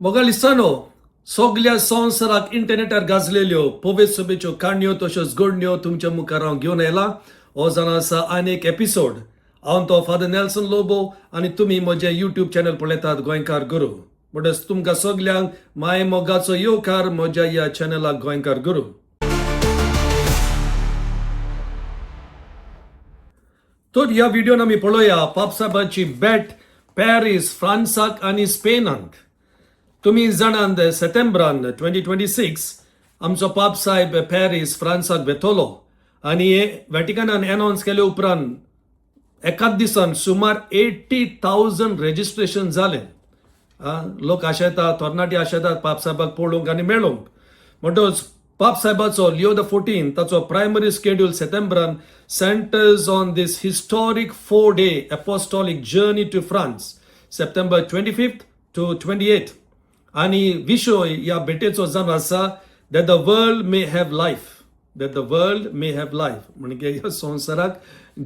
मोगालिस्तानो सगळ्या संवसाराक इंटरनेटार गाजलेल्यो पवित्र सभेच्यो काणयो तश्योच घडण्यो तुमच्या मुखार हांव घेवन येयला. हो जावन आसा आनी एक एपिसोड. हांव तो फादर नेल्सन लोबो आनी तुमी म्हजें यूट्यूब चॅनल पळयतात गोंयकार गुरू. म्हणटच तुमकां सगल्यांक माय मोगाचो येवकार म्हज्या ह्या चॅनलाक गोंयकार गुरू. तर ह्या व्हिडिओन आमी पळोवया पाप साहेबाची भेट पॅरीस, फ्रांसाक आनी स्पेनाक. तुम्ही जाणात सप्टेंबरान 2026 आमचो पाप साहेब पॅरीस फ्रांसाक वेतलो आनी व्हॅटिकनान अनाउन्स केले उपरांत एकाच दिसान सुमार 80,000 रेजिस्ट्रेशन जाले. लोक आशेतात, तरणाटी आशेतात पाप साहेबाक पळोवंक आनी मेळोवंक. म्हणटच पाप साहेबाचो लिओ द 14 ताचो प्रायमरी स्केड्यूल सप्टेंबरान centres on this historic 4-day Apostolic journey to France, September 25th to 28th. आणि विषय या भेटेचो जावन आसा that the world may have life, that the world may have life. म्हणजे ह्या संवसाराक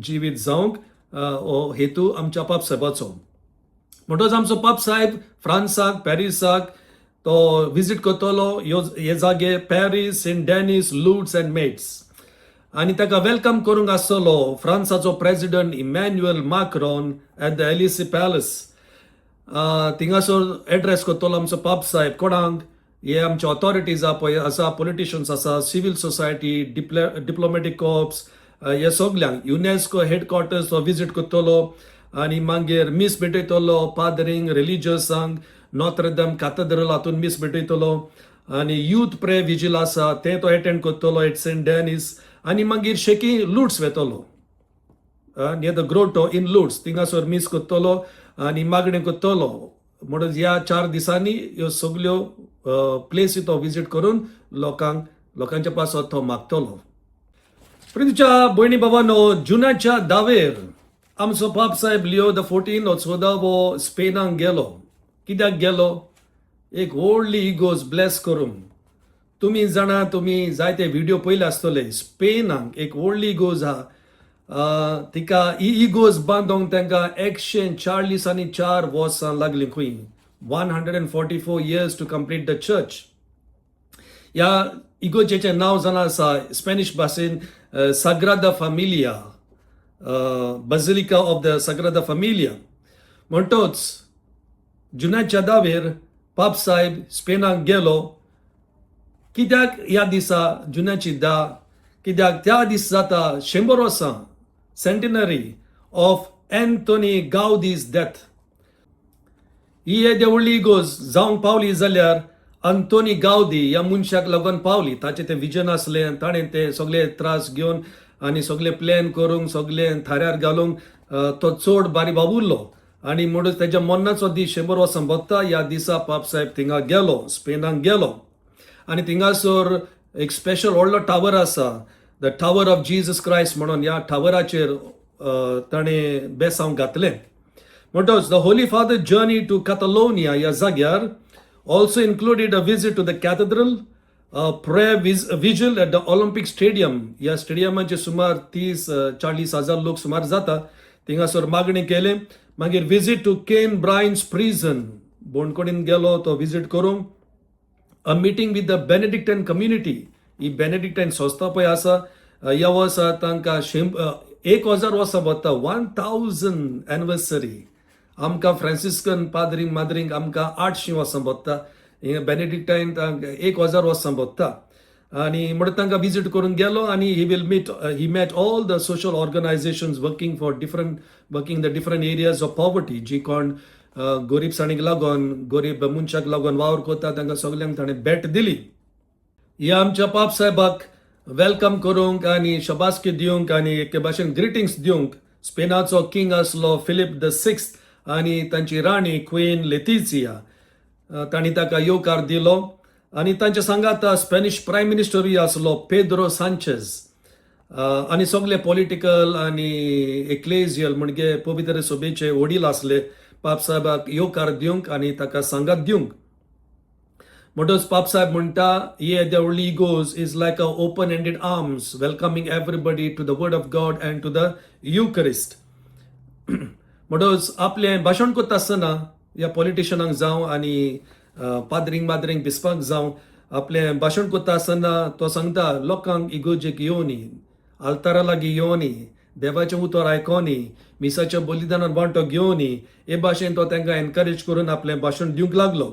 जिवीत जावंक हो हेतू आमच्या पाप साहेबाचो. म्हणटच आमचो पाप साहेब फ्रांसाक, पॅरिसाक तो विजीट करतलो. हे जागे Paris, Saint Denis, Lourdes and Metz. आणि ताका वेलकम करूंक आसतलो फ्रांसाचो president Emmanuel Macron at the Elysee Palace. थिंगासोर एड्रेस करतलो आमचो पाप साहेब कोणाक? हे आमचे ऑथॉरिटीज आसा, पॉलिटिशियन्स आसा, सिव्हिल सोसायटी, डिप्लोमॅटीक कॉर्प्स, हे सगल्यांक. युनेस्को हेडक्वॉर्टर्स तो विजीट करतलो आनी मागीर मीस भेटयतलो पाद्रींक, रिलिजियसांक. नॉत्रदम कॅथेड्रल हातून मीस भेटयतलो आनी यूथ प्रे विजील आसा ते तो अटेंड करतलो एट सेंट डेनिस. आनी मागीर शेकी लूड्स वेतलो नियर द ग्रोटो इन लूड्स. थिंगासोर मीस करतलो आनी मागणें करतलो. म्हणून ह्या 4 दिसांनी ह्यो सगल्यो प्लेसी तो विजीट करून लोकांच्या पासत तो मागतलो. प्रितीच्या भयणी भावांनो, जुनाच्या दावेर आमचो पाप साहेब लिओ द 14 हो 14वो स्पेनाक गेलो. कित्याक गेलो? एक व्हडली इगोज ब्लेस करूंक. तुम्ही जाणा, तुम्ही जायते व्हिडिओ पयले आसतले. स्पेनाक एक व्हडली इगोज आहा. तिका इगोज बांदोंक तांकां 144 वर्सां लागलीं खंय. 144 years to complete the church. ह्या इगोजेचें नांव जावन आसा स्पॅनिश भाशेन साग्रादा फामिलिया, बॅझिलिका ऑफ द साग्रादा फामिलिया. म्हणटच जुनाच्या दावेर पाप साहेब स्पेनाक गेलो. कित्याक ह्या दिसा जुनाची कित्याक त्या दीस जाता 100 वर्सां सेंटिनरी ऑफ एंथोनी गावदीज डेथ. ही येदे व्हडली इगोज जावंक पावली जाल्यार आंतोनी गावदी ह्या मनशाक लागून पावली. ताचें तें विजन आसलें, ताणें ते सगळे त्रास घेवन आनी सगळे प्लॅन करूंक, सगळे थाऱ्यार घालूंक तो चड बारी बाब उरलो. आनी म्हणून तेज्या मरणाचो दीस 100 वर्सां भोगता ह्या दिसा पाप साहेब थिंगा गेलो, स्पेनाक गेलो. आनी थिंगासोर एक स्पेशल व्हडलो टावर आसा, the tower of Jesus Christ म्हणून. ह्या टावराचेर ताणें बेसांव घातलें. म्हणटच the holy father journey to Catalonia ह्या जाग्यार also included a visit to the cathedral, prayer vigil at the Olympic stadium. ह्या स्टेडियमाचे सुमार 30-40 हजार लोक सुमार जाता. थिंगासोर मागणी केले. मागीर विजीट टू केन ब्रायन्स प्रिझन, बोंडकोडीन गेलो तो विजीट करूंक. अ मिटींग विथ द बेनेडिक्टन कम्युनिटी. ही बेनेडिक्टन संस्था पळय आसा, ह्या वर्सा तांकां 1000 वर्सां भोगता. 1000 एनिवर्सरी. आमकां फ्रांसिस्कन पाद्रींक माद्रींक आमकां 800 वर्सां भोगता. बेनेडिक्टायन तांकां 1000 वर्सां भोगता. आनी म्हणून तांकां विजीट करून गेलो. आनी he met all the social organisations working the different areas of poverty. जी कोण गरीबसाणीक लागून, गरीब मनशाक लागून वावर करता तांकां सगल्यांक ताणें भेट दिली. ह्या आमच्या पाप साहेबाक वेलकम करूंक आनी शबासकी दिवंक आनी एके भाशेन ग्रिटिंग्स दिवंक स्पेनाचो किंग आसलो फिलिप द 6th आनी तांची राणी क्वीन लेटिसिया. तांणी ताका येवकार दिलो. आनी तांचे सांगात स्पॅनिश प्रायम मिनिस्टरूय आसलो पेद्रो सांचेज. आनी सगळे पॉलिटिकल आनी एक्लेजियल म्हणजे पवित्र सभेचे वडील आसले पाप साहेबाक येवकार दिवंक आनी ताका सांगात दिवंक. म्हणटच पाप साहेब म्हणटा, ये द व्हडली इगोज is like a open ended arms welcoming everybody to the word of God and to the Eucharist. म्हणटच आपलें भाशण करता आसतना ह्या पॉलिटिशियनांक जावं आनी पाद्रींक भिसपाक जावं आपलें भाशण करता आसतना तो सांगता लोकांक इगोजेक येवनी आल्तारा लागीं येवनी देवाचें उतर आयकोनी मिसाच्या बलिदानान वांटो घेवनी हे भाशेन तो तांकां एनकरेज करून आपलें भाशण दिवंक लागलो.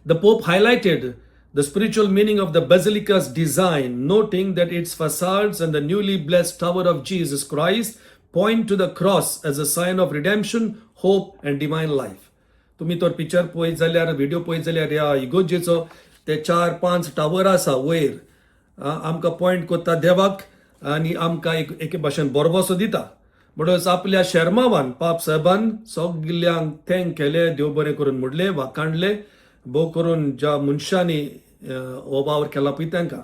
The Pope highlighted the spiritual meaning of the basilica's design, noting that its facades and the newly blessed tower of Jesus Christ point to the cross as a sign of redemption, hope and divine life. तुम्ही तो picture पळयत जाल्यार video पळयत जाल्यार ह्या इगोजेचो ते 4-5 tower आसा वयर आमकां पॉयंट करता देवाक आनी आमकां एके भाशेन बरवसो दिता. म्हणटच आपल्या शर्मावान पाप साहेबान सगल्यांक थँक केले, देव बरें करून म्हणले वा काणले भोव करून ज्या मनशांनी हो वावर केला पळय तांकां.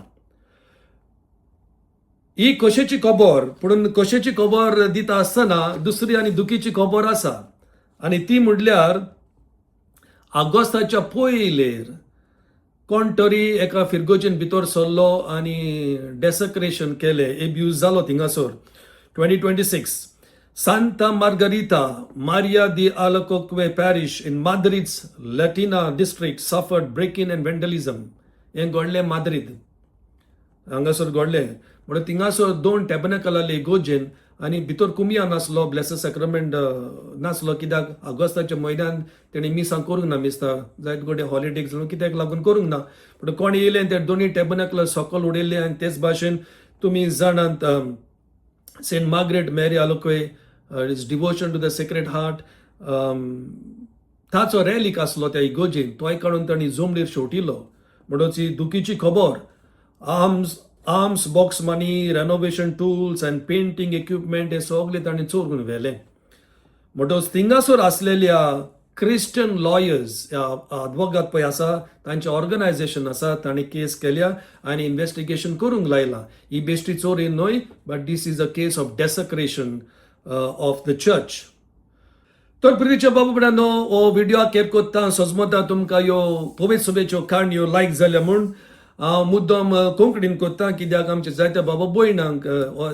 ही कशेची खबर, पूण कशेची खबर दिता आसतना दुसरी आनी दुखीची खबर आसा आनी ती म्हणल्यार ऑगस्टाच्या पयलेर कोण तरी एका फिरगोजेन भितर सरलो आनी डेसेक्रेशन केले, एब्यूज जालो थिंगासोर. 2026 Santa Margarita Maria de Alacoque parish in Madrid's Latina district suffered break-in and vandalism. हें घडलें माद्रीद हांगासर घडलें. म्हणून थिंगासर 2 टॅबर्नकल आसले इगोजेन आनी भितर कुमिया नासलो, ब्लेसड सॅक्रमेंट नासलो. कित्याक ऑगस्टाच्या म्हयन्यान तेणी मिसां करूंक ना, मिस्ता जायत गोडे हॉलिडेक जावन कित्याक लागून करूंक ना. पूण कोण येयले ते 2 टॅबर्नकल सकयल उडयले आनी तेच भाशेन तुमी जाणात Saint Margaret Mary Alacoque is devotion to the sacred heart ताचो रॅलीक आसलो त्या इगोजेन, तोय काडून तांणी जोमडीर शेवटिलो. म्हणून ही दुखीची खबर. Arms box money, renovation tools and painting equipment हे सगळे तांणी चोरून व्हेले. म्हणटच थिंगासोर आसलेल्या क्रिश्चन लॉयर्स अद्वोगात पळय आसा तांचे ऑर्गनायझेशन आसा, तांणी केस केल्या आनी इन्व्हेस्टिगेशन करूंक लायला. ही बेश्टी चोरी न्हय, but this is a case of desecration of the church. तर प्रितीच्या बाबा भयणांनो, हो व्हिडिओ केप कोत्ता सोजमोता तुमकां ह्यो पवित्र सभेच्यो काणयो लायक जाल्या म्हूण हांव मुद्दम कोंकणीन कोत्ता, कित्याक आमच्या जायत्या बाबा भयणांक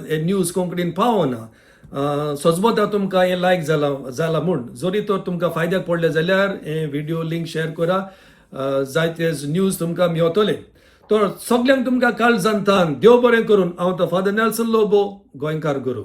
हे न्यूज कोंकणीन पावना. सोजमोता तुमकां हें लायक जाला म्हूण. जरी तर तुमकां फायद्याक पडले जाल्यार हे व्हिडिओ लिंक शेअर करा, जायते न्यूज तुमकां मेळटले. तर सगल्यांक तुमकां काळ जाणतान देव बरें करून हांव तो फादर नेल्सन लोबो, गोंयकार गुरू.